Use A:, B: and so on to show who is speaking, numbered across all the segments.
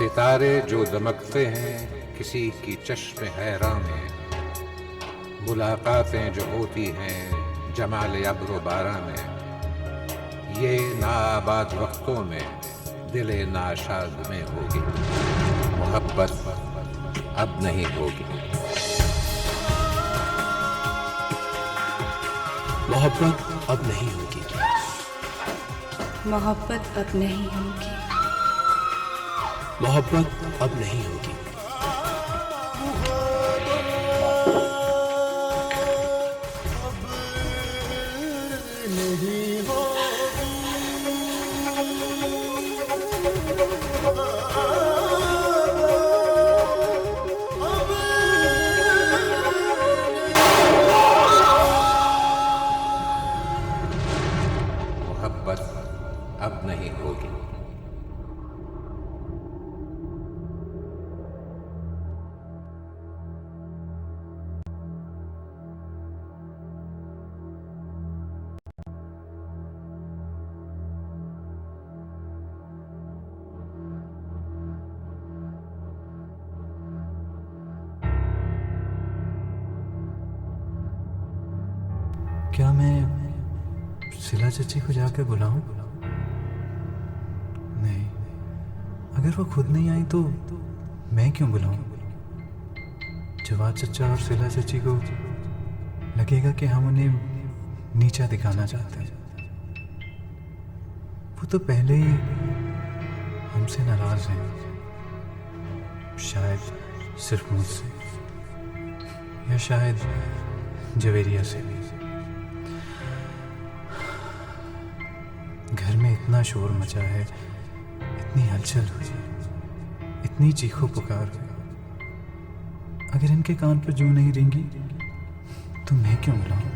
A: सितारे जो दमकते हैं किसी की चश्मे हैरां में, मुलाकातें जो होती हैं जमाल अब्र बारां में, ये नाआबाद वक्तों में दिले नाशाद में होगी, मोहब्बत अब नहीं होगी।
B: मोहब्बत अब नहीं होगी।
C: मोहब्बत अब नहीं होगी।
B: मोहब्बत अब नहीं होगी।
A: मोहब्बत अब नहीं होगी।
D: क्या मैं सिला चची को जाकर बुलाऊं? नहीं, अगर वो खुद नहीं आई तो मैं क्यों बुलाऊं? जवाद चचा और सिला चची को लगेगा कि हम उन्हें नीचा दिखाना चाहते हैं। वो तो पहले ही हमसे नाराज हैं, शायद सिर्फ मुझसे या शायद जवेरिया से भी। घर में इतना शोर मचा है, इतनी हलचल हुई, इतनी चीखो पुकार हुई। अगर इनके कान पर जू नहीं रेंगी तो मैं क्यों बुलाऊं?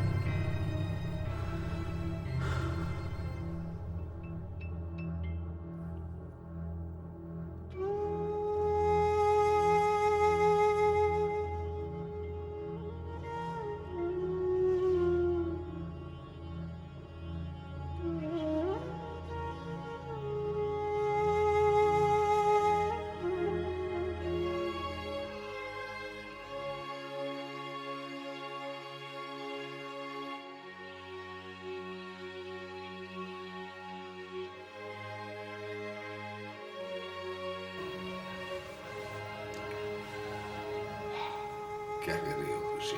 A: क्या कर रही हो खुशी?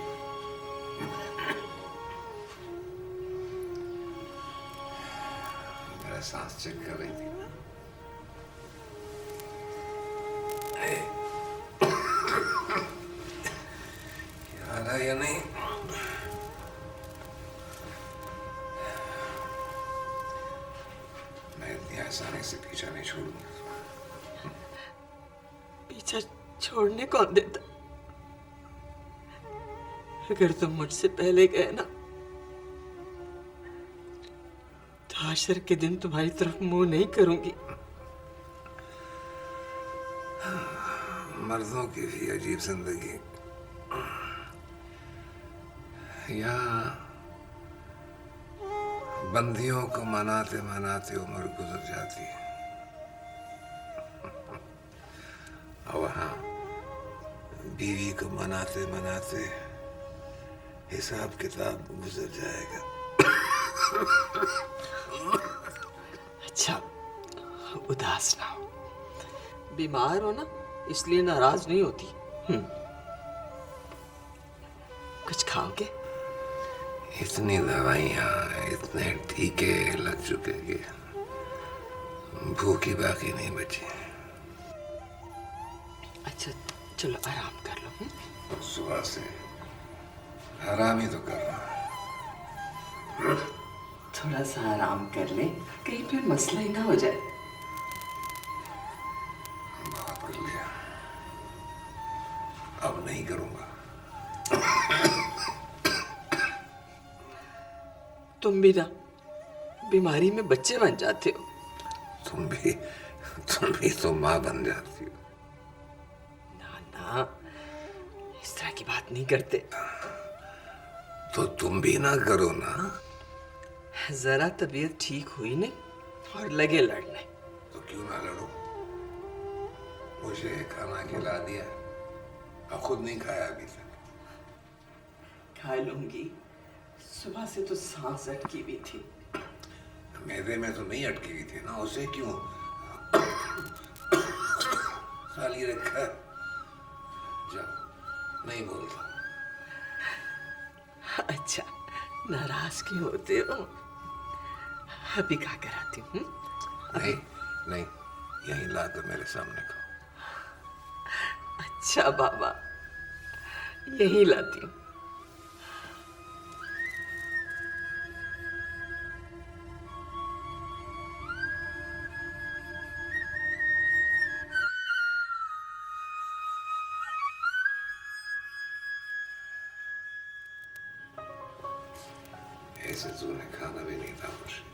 A: मेरा सांस चेक कर रही थी। याद है या नहीं? मैं इतनी आसानी से पीछा नहीं छोड़ूंगा।
E: पीछा छोड़ने कौन देता? अगर तुम मुझसे पहले गए ना तो आशर के दिन तुम्हारी तरफ मुंह नहीं करूंगी।
A: मर्दों की भी अजीब जिंदगी। यहाँ बंदियों को मनाते मनाते उम्र गुजर जाती है और वहाँ बीवी को मनाते मनाते हिसाब किताब गुजर जाएगा।
E: अच्छा, उदास ना हो। बीमार हो ना, इसलिए नाराज नहीं होती। कुछ खाओगे?
A: इतनी दवाइयाँ, इतने टीके लग चुके कि भूखी बाकी नहीं बची।
E: अच्छा चलो आराम कर लो।
A: सुबह से आराम ही तो कर रहा हूँ।
E: थोड़ा सा आराम कर ले, कहीं फिर मसला ही ना हो जाए।
A: बहुत कर लिया, अब नहीं करूंगा।
E: तुम भी ना बीमारी में बच्चे बन जाते हो।
A: तुम भी तो माँ बन जाती हो।
E: ना ना, इस तरह की बात नहीं करते।
A: तो तुम भी ना करो ना।
E: जरा तबीयत ठीक हुई नहीं और लगे लड़ने।
A: तो क्यों ना लड़ो? मुझे खाना खिला दिया और खुद नहीं खाया अभी तक।
E: खा लूंगी, सुबह से तो सांस अटकी हुई थी।
A: मेरे में तो नहीं अटकी हुई थी ना, उसे क्यों खाली रखा? जाओ, नहीं बोलता।
E: अच्छा, नाराज क्यों होते हो? अभी खा कर आती हूँ।
A: नहीं नहीं, यहीं लाकर मेरे सामने खाओ।
E: अच्छा बाबा, यही लाती हूँ।
A: ऐसे तूने खाना भी नहीं था मुझे।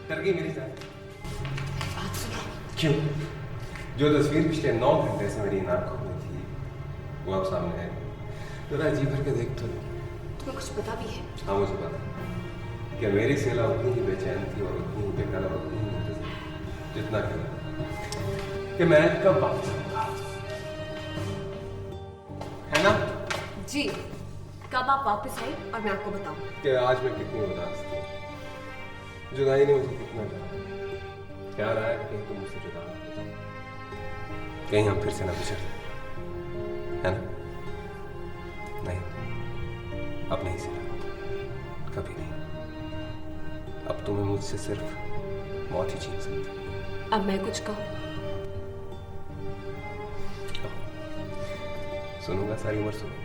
F: डर गई मेरी जान? क्यों? जो तस्वीर पिछले 9 घंटे से मेरी इन आंखों में थी वो अब सामने है। जरा जी भर के देख तो।
C: तुम्हें कुछ पता भी है?
F: हाँ मुझे पता कि मेरी सेला उतनी ही बेचैन थी और उतनी ही बेकार और उतनी ही मुंतज़िर जितना कि मैं कब वापस आऊंगा, है ना?
C: जी, कब आप वापस आए और मैं आपको बताऊं।
F: कि आज मैं कितनी उदास थी, जुदाई ने मुझे कितना डरा। क्या रहा है कहीं तुम मुझसे जुदा ना हो जाओ, कहीं हम फिर से ना बिछड़ जाए, है ना? नहीं, अब नहीं सिला, कभी नहीं। अब तुम्हें मुझसे सिर्फ मौत ही छीन सकती।
C: अब मैं कुछ कहूं?
F: सुनूंगा, सारी उम्र सुनूंगा।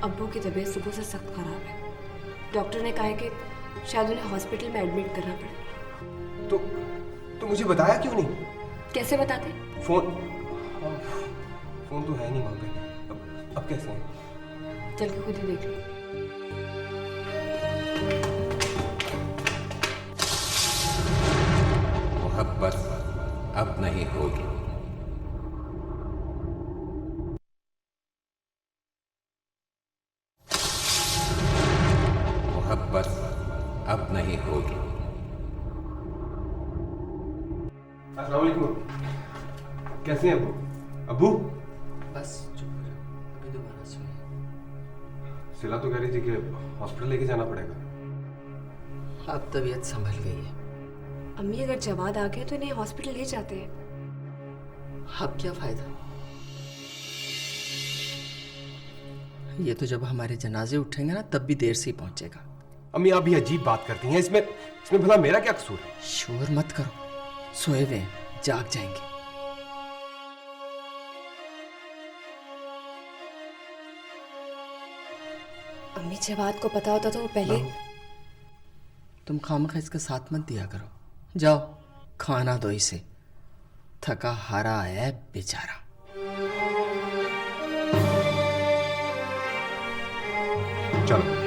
C: अब्बू की तबीयत सुबह से सख्त खराब है। डॉक्टर ने कहा है कि शायद उन्हें हॉस्पिटल में एडमिट करना पड़े।
F: तो मुझे बताया क्यों नहीं?
C: कैसे बताते?
F: फोन तो है नहीं वहां पे। अब कैसे है?
C: चल के खुद ही देख लो।
A: मोहब्बत अब नहीं होगी। मोहब्बत अब नहीं होगी।
F: अस्सलाम वालेकुम। कैसे हैं अब्बू? अब्बू?
E: बस चुप हो जाओ, अभी दोबारा सुनिए।
F: सिला तो कह रही थी कि हॉस्पिटल लेके जाना पड़ेगा।
E: अब तबीयत संभल गई है।
C: अम्मी अगर जवाद आ गया तो इन्हें हॉस्पिटल ले जाते हैं।
E: अब क्या फायदा? ये तो जब हमारे जनाजे उठेंगे ना तब भी देर से ही पहुंचेगा।
F: अम्मी आप भी अजीब बात करती हैं। इसमें भला मेरा क्या कसूर है?
E: शोर मत करो, सोए हुए हैं, जाग जाएंगे।
C: अम्मी जवाद को पता होता तो वो पहले।
E: तुम खामखा इसका साथ मत दिया करो। जाओ खाना दो इसे, थका हारा है बेचारा।
F: चलो।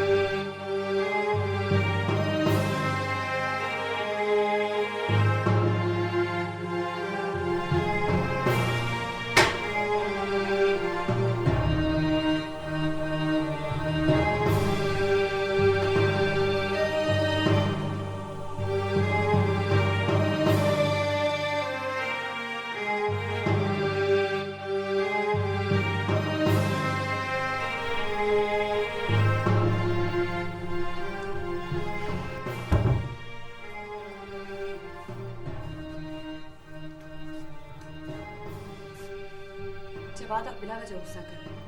C: जवाद आप बिला वजह गुस्सा कर रहे हैं।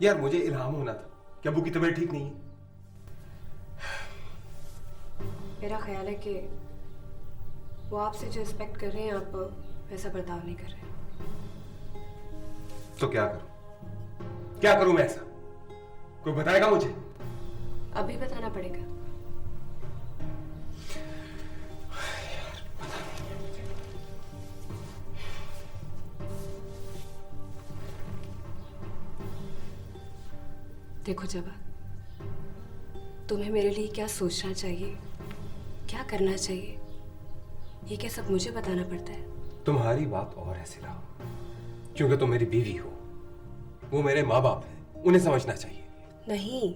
F: यार मुझे इल्हाम होना था कि अब्बू की तबीयत ठीक नहीं है।
C: मेरा ख्याल है कि वो आपसे जो एक्सपेक्ट कर रहे हैं आप वैसा बर्ताव नहीं कर रहे।
F: तो क्या करूं? क्या करूं मैं ऐसा? कोई बताएगा मुझे?
C: अभी बताना पड़ेगा। देखो जबा, तुम्हें मेरे लिए क्या सोचना चाहिए, क्या करना चाहिए, ये क्या सब मुझे बताना पड़ता है?
F: तुम्हारी बात और है सिला, क्योंकि तुम मेरी बीवी हो, वो मेरे माँ बाप हैं, उन्हें समझना चाहिए।
C: नहीं,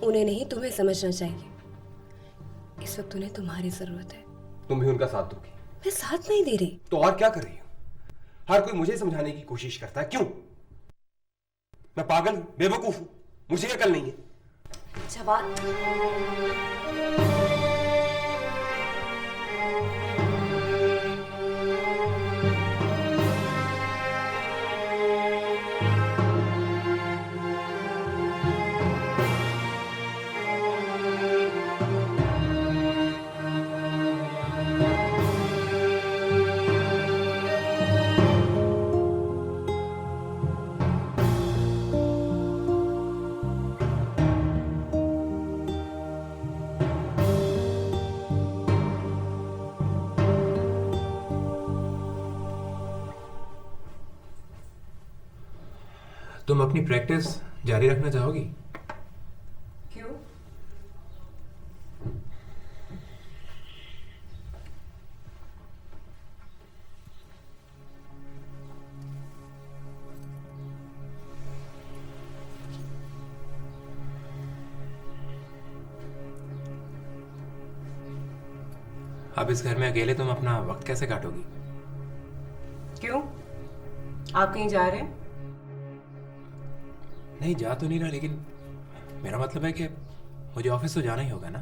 C: उन्हें नहीं, तुम्हें समझना चाहिए। इस वक्त उन्हें तुम्हारी जरूरत है।
F: तुम भी उनका साथ दोगी?
C: मैं साथ नहीं दे रही।
F: तो और क्या कर रही हो? हर कोई मुझे समझाने की कोशिश करता है, क्यों? मैं पागल हूं, बेवकूफ हूं, मुझे अकल नहीं है।
C: जवाब।
G: तुम अपनी प्रैक्टिस जारी रखना चाहोगी?
C: क्यों?
G: अब इस घर में अकेले तुम अपना वक्त कैसे काटोगी?
H: क्यों? आप कहीं जा रहे हैं?
G: नहीं, जा तो नहीं रहा, लेकिन मेरा मतलब है कि मुझे ऑफिस तो जाना ही होगा ना।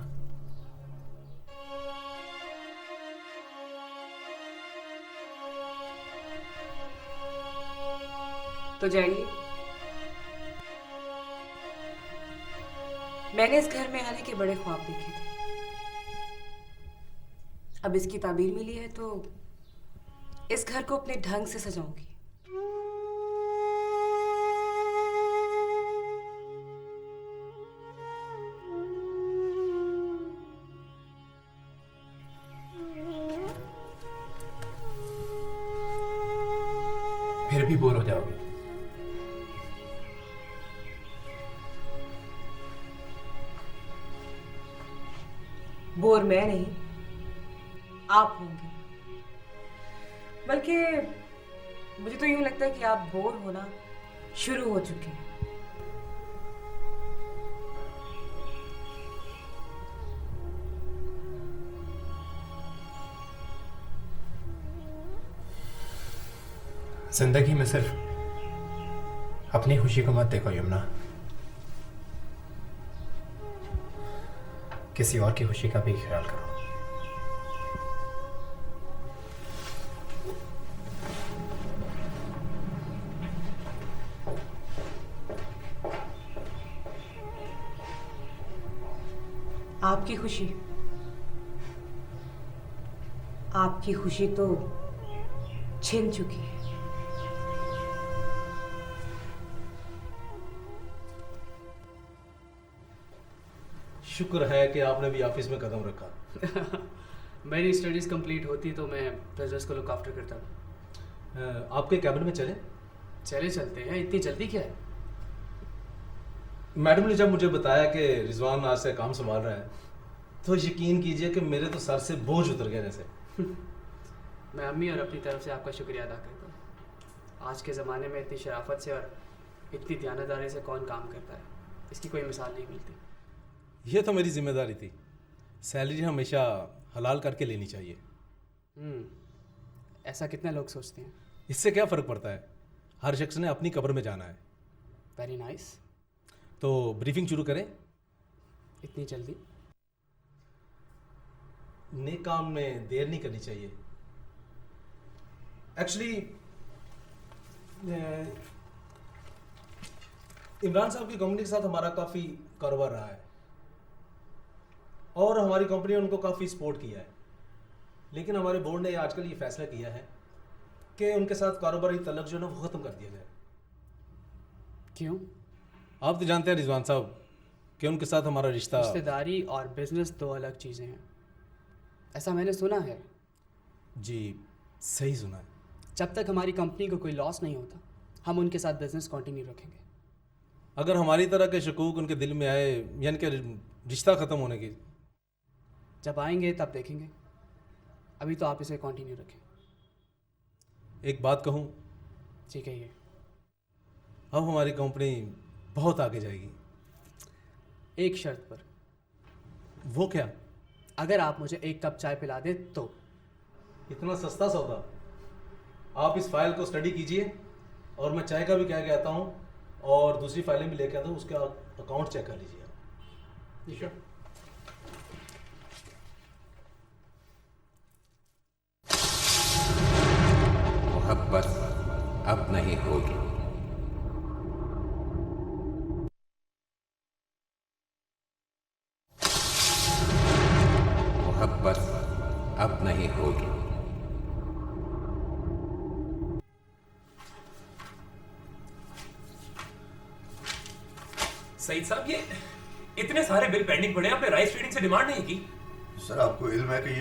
H: तो जाइए। मैंने इस घर में आने के बड़े ख्वाब देखे थे। अब इसकी ताबीर मिली है तो इस घर को अपने ढंग से सजाऊंगी।
G: फिर भी बोर हो जाओगे।
H: बोर मैं नहीं, आप होंगे। बल्कि मुझे तो यूं लगता है कि आप बोर होना शुरू हो चुके हैं।
G: जिंदगी में सिर्फ अपनी खुशी को मत देखो यमुना, किसी और की खुशी का भी ख्याल करो।
H: आपकी खुशी तो छिन चुकी है।
B: शुक्र है कि आपने भी ऑफिस में कदम रखा।
I: मेरी स्टडीज कंप्लीट होती तो मैं बिजनेस को लुक आफ्टर करता।
B: आपके कैबिन में चले
I: चलते हैं, इतनी जल्दी क्या है?
B: मैडम ने जब मुझे बताया कि रिजवान आज से काम संभाल रहा है तो यकीन कीजिए कि मेरे तो सर से बोझ उतर गया जैसे।
I: मैं अम्मी और अपनी तरफ से आपका शुक्रिया अदा करता हूँ। आज के ज़माने में इतनी शराफत से और इतनी दयानतदारी से कौन काम करता है, इसकी कोई मिसाल नहीं मिलती।
B: ये तो मेरी जिम्मेदारी थी। सैलरी हमेशा हलाल करके लेनी चाहिए।
I: ऐसा कितने लोग सोचते हैं?
B: इससे क्या फ़र्क पड़ता है, हर शख्स ने अपनी कब्र में जाना है।
I: Very nice.
B: तो ब्रीफिंग शुरू करें?
I: इतनी जल्दी?
B: नेक काम में देर नहीं करनी चाहिए। एक्चुअली इमरान साहब की कंपनी के साथ हमारा काफ़ी कारोबार रहा है और हमारी कंपनी ने उनको काफ़ी सपोर्ट किया है, लेकिन हमारे बोर्ड ने आजकल ये फैसला किया है कि उनके साथ कारोबारी तल्लक जो है ना वो ख़त्म कर दिया जाए।
I: क्यों?
B: आप तो जानते हैं रिजवान साहब कि उनके साथ हमारा रिश्ता।
I: रिश्तेदारी और बिजनेस दो अलग चीज़ें हैं, ऐसा मैंने सुना है।
B: जी सही सुना है।
I: जब तक हमारी कंपनी को कोई लॉस नहीं होता हम उनके साथ बिजनेस कंटिन्यू रखेंगे।
B: अगर हमारी तरह के शकूक उनके दिल में आए, यानी कि रिश्ता ख़त्म होने की,
I: जब आएंगे तब देखेंगे, अभी तो आप इसे कंटिन्यू रखें।
B: एक बात कहूँ,
I: ठीक है, ये
B: अब हमारी कंपनी बहुत आगे जाएगी।
I: एक शर्त पर।
B: वो क्या?
I: अगर आप मुझे एक कप चाय पिला दे तो।
B: इतना सस्ता सौदा? आप इस फाइल को स्टडी कीजिए और मैं चाय का भी कह के आता हूँ और दूसरी फाइलें भी लेके आता हूँ, उसका अकाउंट चेक कर लीजिए आप।
I: ठीक है।
A: मोहब्बत अब नहीं होगी। मोहब्बत अब नहीं होगी।
G: सईद साहब, ये इतने सारे बिल पेंडिंग पड़े हैं, आपने राइस ट्रेडिंग से डिमांड नहीं की?
J: सर आपको इल्म है कि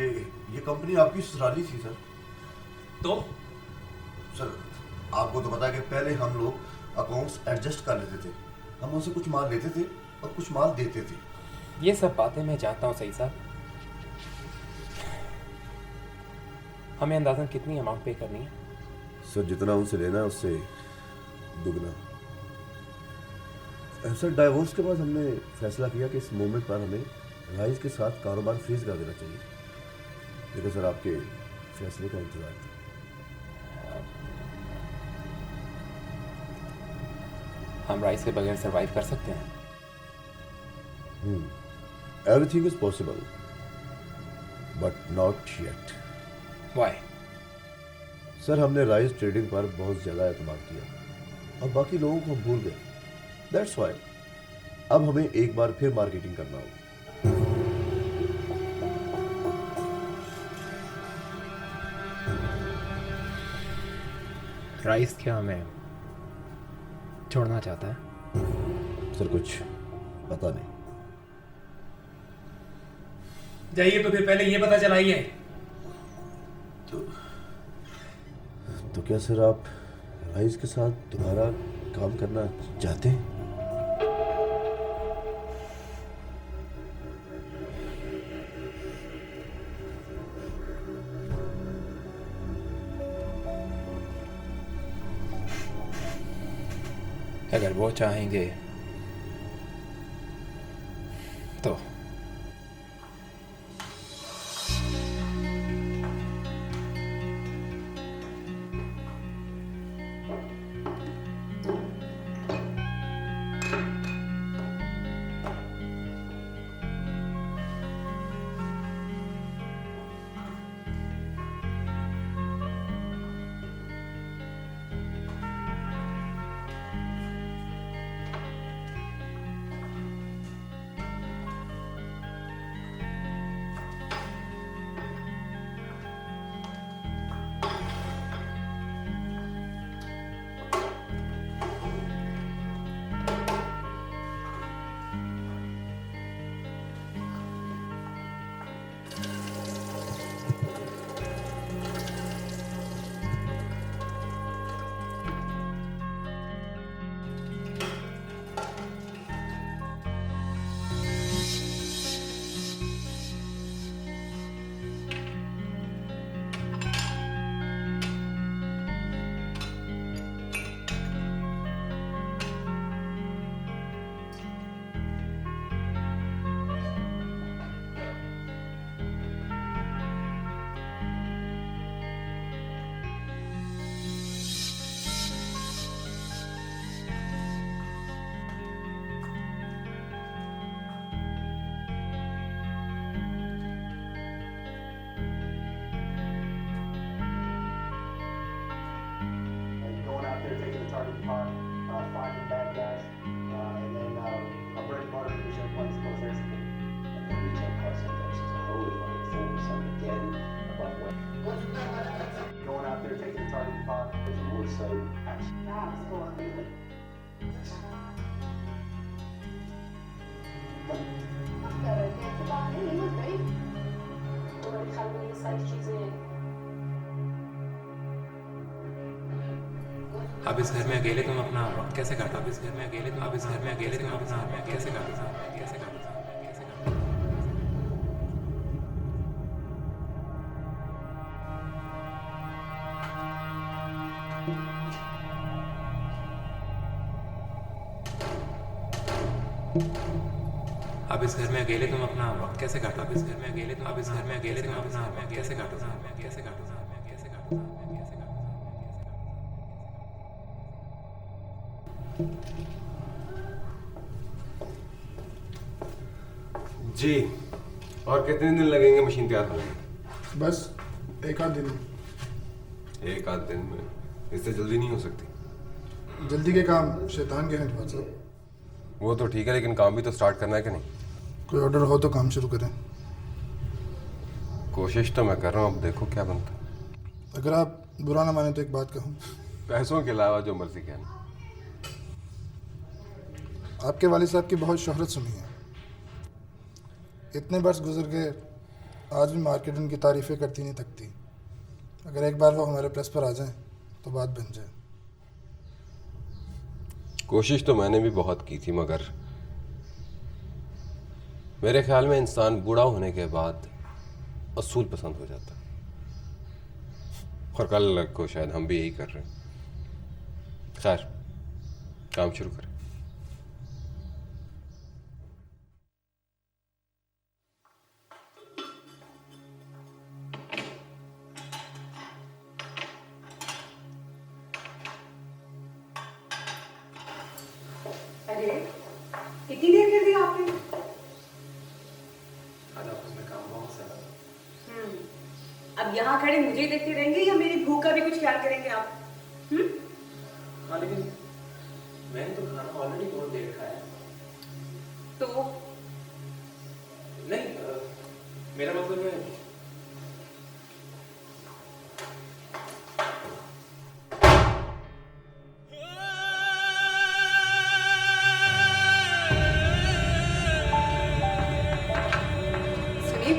J: ये कंपनी आपकी ससुराली थी सर।
G: तो
J: सर आपको तो पता है कि पहले हम लोग अकाउंट्स एडजस्ट कर लेते थे, हम उनसे कुछ माल लेते थे और कुछ माल देते थे।
G: ये सब बातें मैं जानता हूँ सईद साहब। हमें अंदाज़न कितनी अमाउंट पे करनी है?
J: सर जितना उनसे लेना है उससे दुगना। सर डाइवोर्स के बाद हमने फैसला किया कि इस मोमेंट पर हमें राइस के साथ कारोबार फ्रीज कर देना चाहिए, लेकिन सर आपके फैसले का इंतजार था।
G: हम राइस के बगैर सरवाइव कर सकते हैं?
J: Everything is possible but not yet.
G: Why?
J: Sir हमने राइस ट्रेडिंग पर बहुत ज़्यादा एतमाद किया और बाकी लोगों को हम भूल गए। दैट्स वाई अब हमें एक बार फिर मार्केटिंग करना होगा।
G: राइस क्या हमें छोड़ना चाहता है?
J: सर कुछ पता नहीं।
G: जाइए तो फिर पहले ये पता चलाइए।
J: तो क्या सर आप राइस के साथ दोबारा काम करना चाहते हैं?
G: अगर वो चाहेंगे तो। अब इस घर में अकेले तुम अपना वक्त कैसे काटो? अब इस घर में अकेले तुम कैसे काटो? कैसे काटो? अब इस घर में अकेले तुम अपना वक्त कैसे काटो? अब इस घर में अकेले तुम अपना वक्त कैसे काटो?
F: जी, और कितने दिन लगेंगे मशीन तैयार होने में?
K: बस एक आध दिन में।
F: एक आध दिन में? इससे जल्दी नहीं हो सकती।
K: जल्दी के काम शैतान के हैं जवाब साहब।
F: वो तो ठीक है, लेकिन काम भी तो स्टार्ट करना है कि नहीं?
K: कोई ऑर्डर हो तो काम शुरू करें।
F: कोशिश तो मैं कर रहा हूँ, अब देखो क्या बनता है।
K: अगर आप बुरा ना माने तो एक बात कहूँ।
F: पैसों के अलावा जो मर्जी कहना।
K: आपके वालिद साहब की बहुत शोहरत सुनी है, इतने वर्ष गुजर गए, आज भी मार्केट उनकी तारीफ़ें करती नहीं थकती। अगर एक बार वो हमारे प्रेस पर आ जाएं तो बात बन जाए।
F: कोशिश तो मैंने भी बहुत की थी, मगर मेरे ख्याल में इंसान बूढ़ा होने के बाद असूल पसंद हो जाता है, और कल को शायद हम भी यही कर रहे हैं। खैर, काम शुरू करें।
H: अरे कितनी देर कर दी आपने?
G: आज ऑफिस में काम बहुत सारा।
H: अब यहाँ खड़े मुझे ही देखते रहेंगे या मेरी भूख का भी कुछ ख्याल करेंगे आप?
G: हाँ, लेकिन मैंने तो खाना ऑलरेडी बहुत देर खाया है।
H: तो
G: नहीं, मेरा मतलब है
C: सुनिए,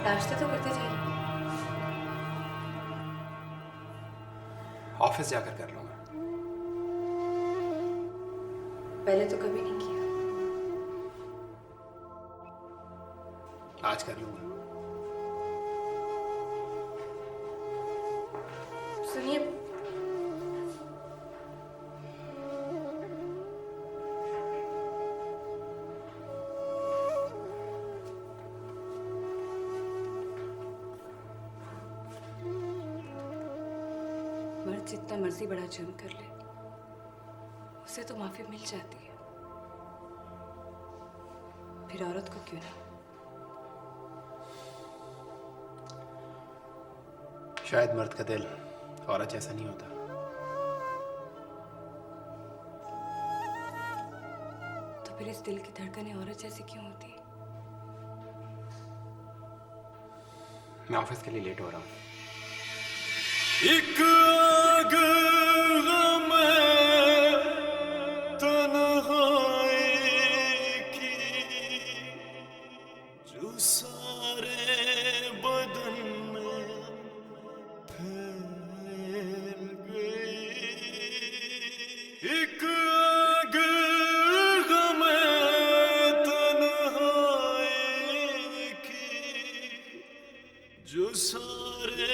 C: नाश्ता तो करते जाइए।
G: ऑफिस जाकर कर लूंगा।
C: पहले तो कभी नहीं किया।
G: आज कर लूंगा।
C: सुनिए, मर्द जितना मर्जी बड़ा जुर्म कर ले, उसे तो माफी मिल जाती है, फिर औरत को क्यों नहीं?
G: शायद मर्द का दिल औरत जैसा नहीं होता।
C: तो फिर इस दिल की धड़कनें औरत जैसी क्यों होती है?
G: मैं ऑफिस के लिए लेट हो रहा हूँ।
L: एक आग गम तन्हाई की जो सारे बदन में फैल गई। एक आग गम तन्हाई की जो सारे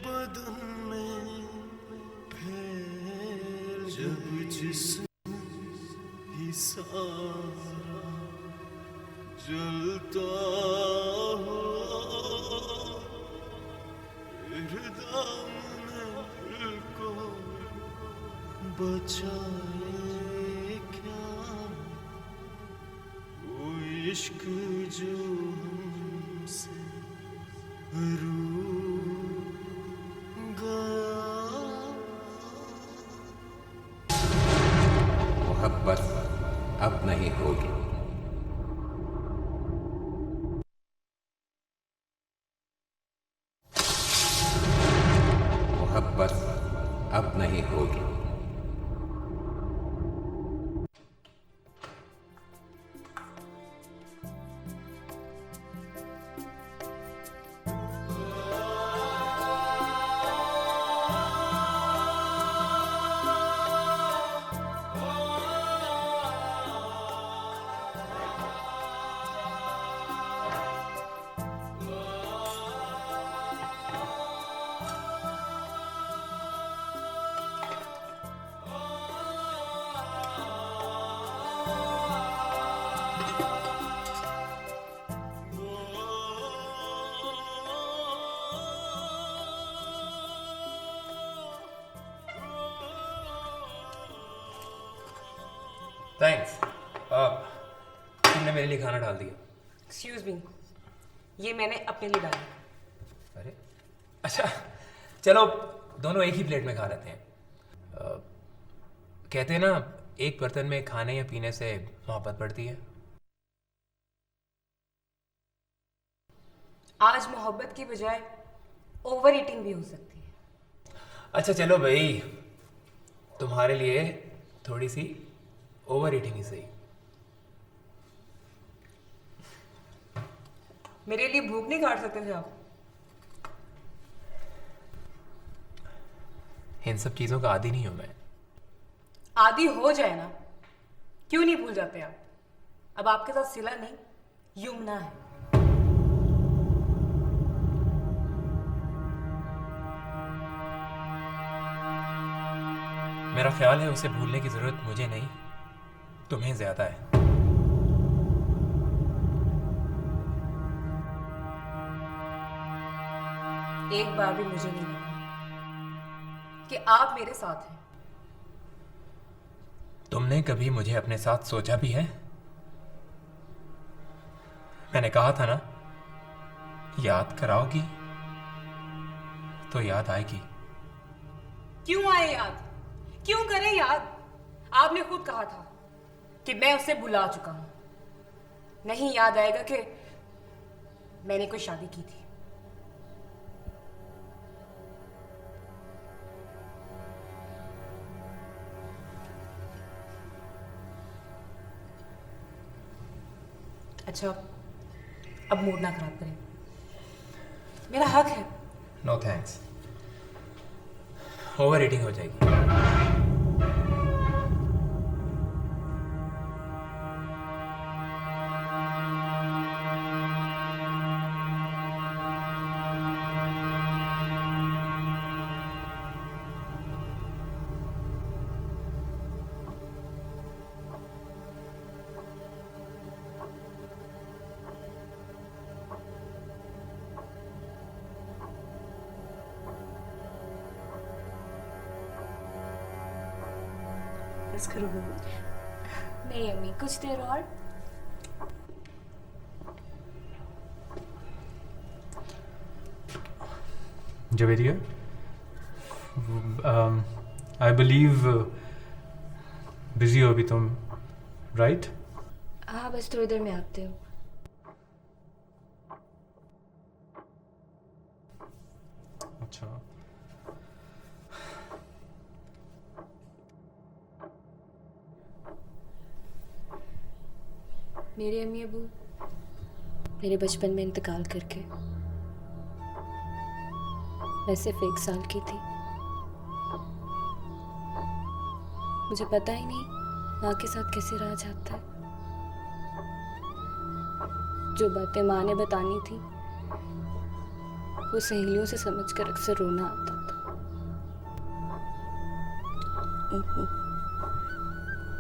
L: बदन में फैल। जब जिस्म ही सारा जलता हो, फिर दामन दिल को बचाए क्या वो इश्क जो हमसे रूठ गया।
A: मोहब्बत अब नहीं होगी। मोहब्बत नहीं होगी।
G: थैंक्स। तुमने मेरे लिए खाना डाल दिया।
H: एक्सक्यूज मी, ये मैंने अपने लिए डाला।
G: अरे अच्छा, चलो दोनों एक ही प्लेट में खा लेते हैं। कहते हैं ना, एक बर्तन में खाने या पीने से मोहब्बत बढ़ती है।
H: आज मोहब्बत की बजाय ओवर ईटिंग भी हो सकती है।
G: अच्छा चलो भाई, तुम्हारे लिए थोड़ी सी ओवर ईटिंग ही सही।
H: मेरे लिए भूख नहीं काट सकते थे आप?
G: इन सब चीजों का आदी नहीं हूं मैं।
H: आदी हो जाए ना, क्यों नहीं भूल जाते आप? अब आपके साथ सिला नहीं, युम्ना है।
G: मेरा ख्याल है उसे भूलने की जरूरत मुझे नहीं, तुम्हें ज्यादा है।
H: एक बार भी मुझे नहीं लगा कि आप मेरे साथ हैं।
G: तुमने कभी मुझे अपने साथ सोचा भी है? मैंने कहा था ना, याद कराओगी तो याद आएगी।
H: क्यों आए याद? क्यों करें याद? आपने खुद कहा था कि मैं उसे भुला चुका हूं। नहीं याद आएगा कि मैंने कोई शादी की थी। अच्छा, अब मूड ना खराब करें, मेरा हक है।
G: नो थैंक्स, ओवर ईटिंग हो जाएगी।
C: बस करो बहू। नहीं अम्मी, कुछ देर और।
D: जवेरिया, आई बिलीव बिजी हो अभी तुम, राइट?
C: हाँ, बस थोड़ी देर में आते हो।
D: अच्छा,
C: मेरे अम्मी अबू मेरे बचपन में इंतकाल करके मैं सिर्फ 1 साल की थी। मुझे पता ही नहीं माँ के साथ कैसे रहा जाता है। जो बातें माँ ने बतानी थी वो सहेलियों से समझकर अक्सर रोना आता था।
E: ओहो,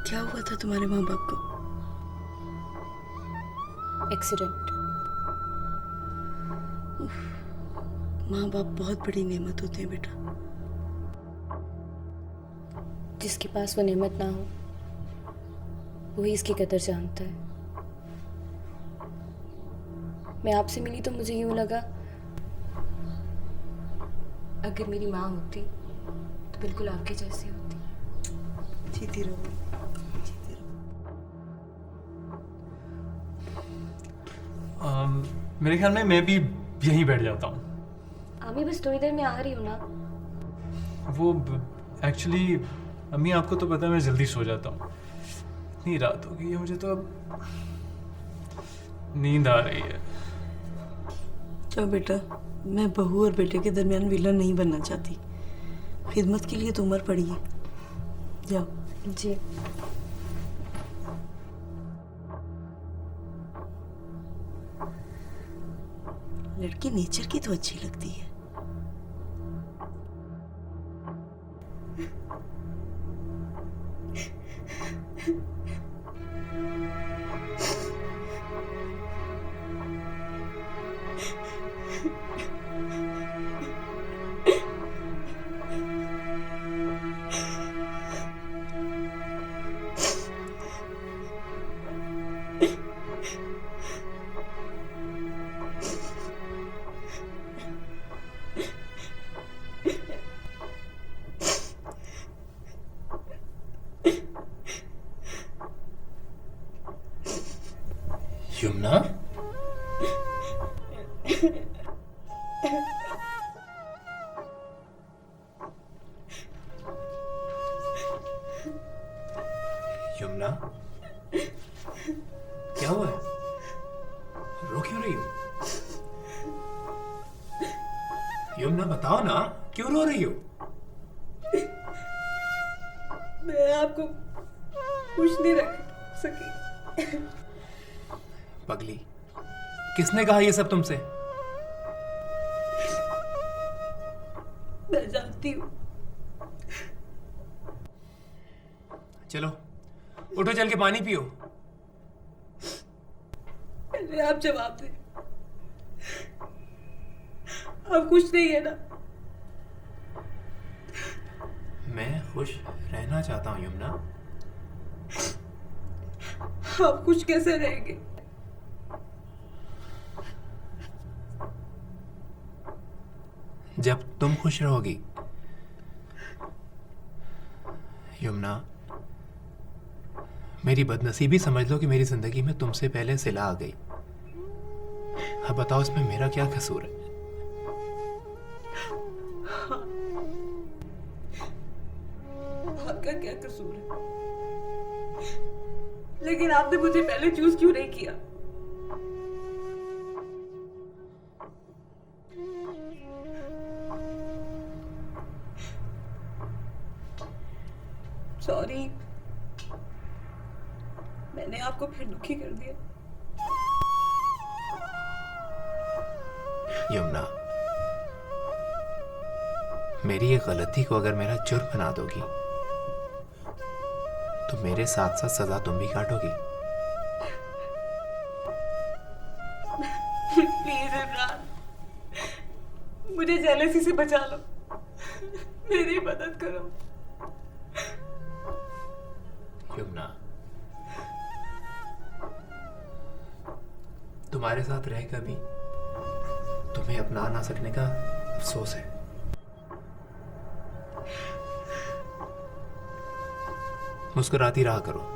E: क्या हुआ था तुम्हारे माँ बाप को?
C: एक्सीडेंट।
E: माँ बाप बहुत बड़ी नेमत होते हैं बेटा।
C: जिसके पास वो नेमत ना हो वही इसकी कदर जानता है। मैं आपसे मिली तो मुझे यूं लगा अगर मेरी माँ होती तो बिल्कुल आपके जैसी होती।
E: जीती रहो, जीती रहो।
D: मेरे ख्याल में मैं भी यहीं बैठ जाता हूँ।
C: आमी, बस थोड़ी देर में आ रही हूँ ना।
D: वो एक्चुअली अम्मी आपको तो पता है मैं जल्दी सो जाता हूँ। इतनी रात हो गई है मुझे तो अब नींद आ रही है।
M: जाओ बेटा, मैं बहू और बेटे के दरमियान विलन नहीं बनना चाहती। खिदमत के लिए तो उम्र पड़ी है। जाओ।
C: जी।
M: लड़की नेचर की तो अच्छी लगती है।
G: यमुना, यमुना, क्या हुआ है? रो क्यों रही हो? यमुना बताओ ना, क्यों रो रही हो?
M: मैं आपको खुश नहीं रख सकी।
G: पगली, किसने कहा ये सब तुमसे?
M: मैं जानती हूँ।
G: चलो उठो, चल के पानी पियो।
M: पहले आप जवाब दें। आप खुश नहीं है ना?
G: मैं खुश रहना चाहता हूँ यमुना।
M: आप खुश कैसे रहेंगे?
G: जब तुम खुश रहोगी। यमुना, मेरी बदनसीबी समझ लो कि मेरी जिंदगी में तुमसे पहले सिला आ गई। अब बताओ इसमें मेरा क्या कसूर है?
M: आपका क्या कसूर है? लेकिन आपने मुझे पहले चूज क्यों नहीं किया? सॉरी, मैंने आपको फिर दुखी कर दिया।
G: यमुना, मेरी ये गलती को अगर मेरा जुर्म बना दोगी तो मेरे साथ साथ सजा तुम भी काटोगी।
M: प्लीज इमरान, मुझे जेलसी से बचा लो। मेरी मदद करो।
G: यमुना, तुम्हारे साथ रहकर भी तुम्हें अपना ना सकने का अफसोस है। मुस्कुराती रहा करो।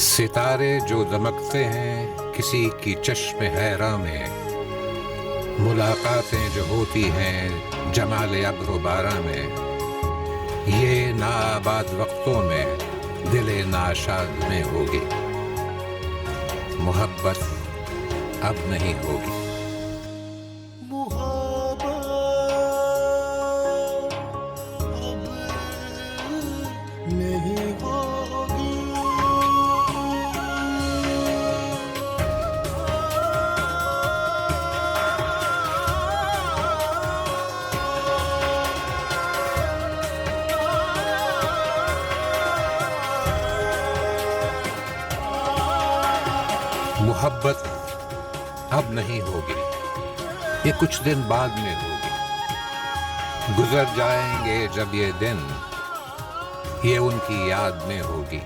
A: सितारे जो दमकते हैं किसी की चश्मे हैरा में, मुलाकातें जो होती हैं जमाले अब्रो बारा में, ये नाआबाद वक्तों में दिले नाशाद में होगी। मोहब्बत अब नहीं होगी।
L: नहीं होगी।
A: मोहब्बत अब नहीं होगी, ये कुछ दिन बाद में होगी। गुजर जाएंगे जब ये दिन, ये उनकी याद में होगी।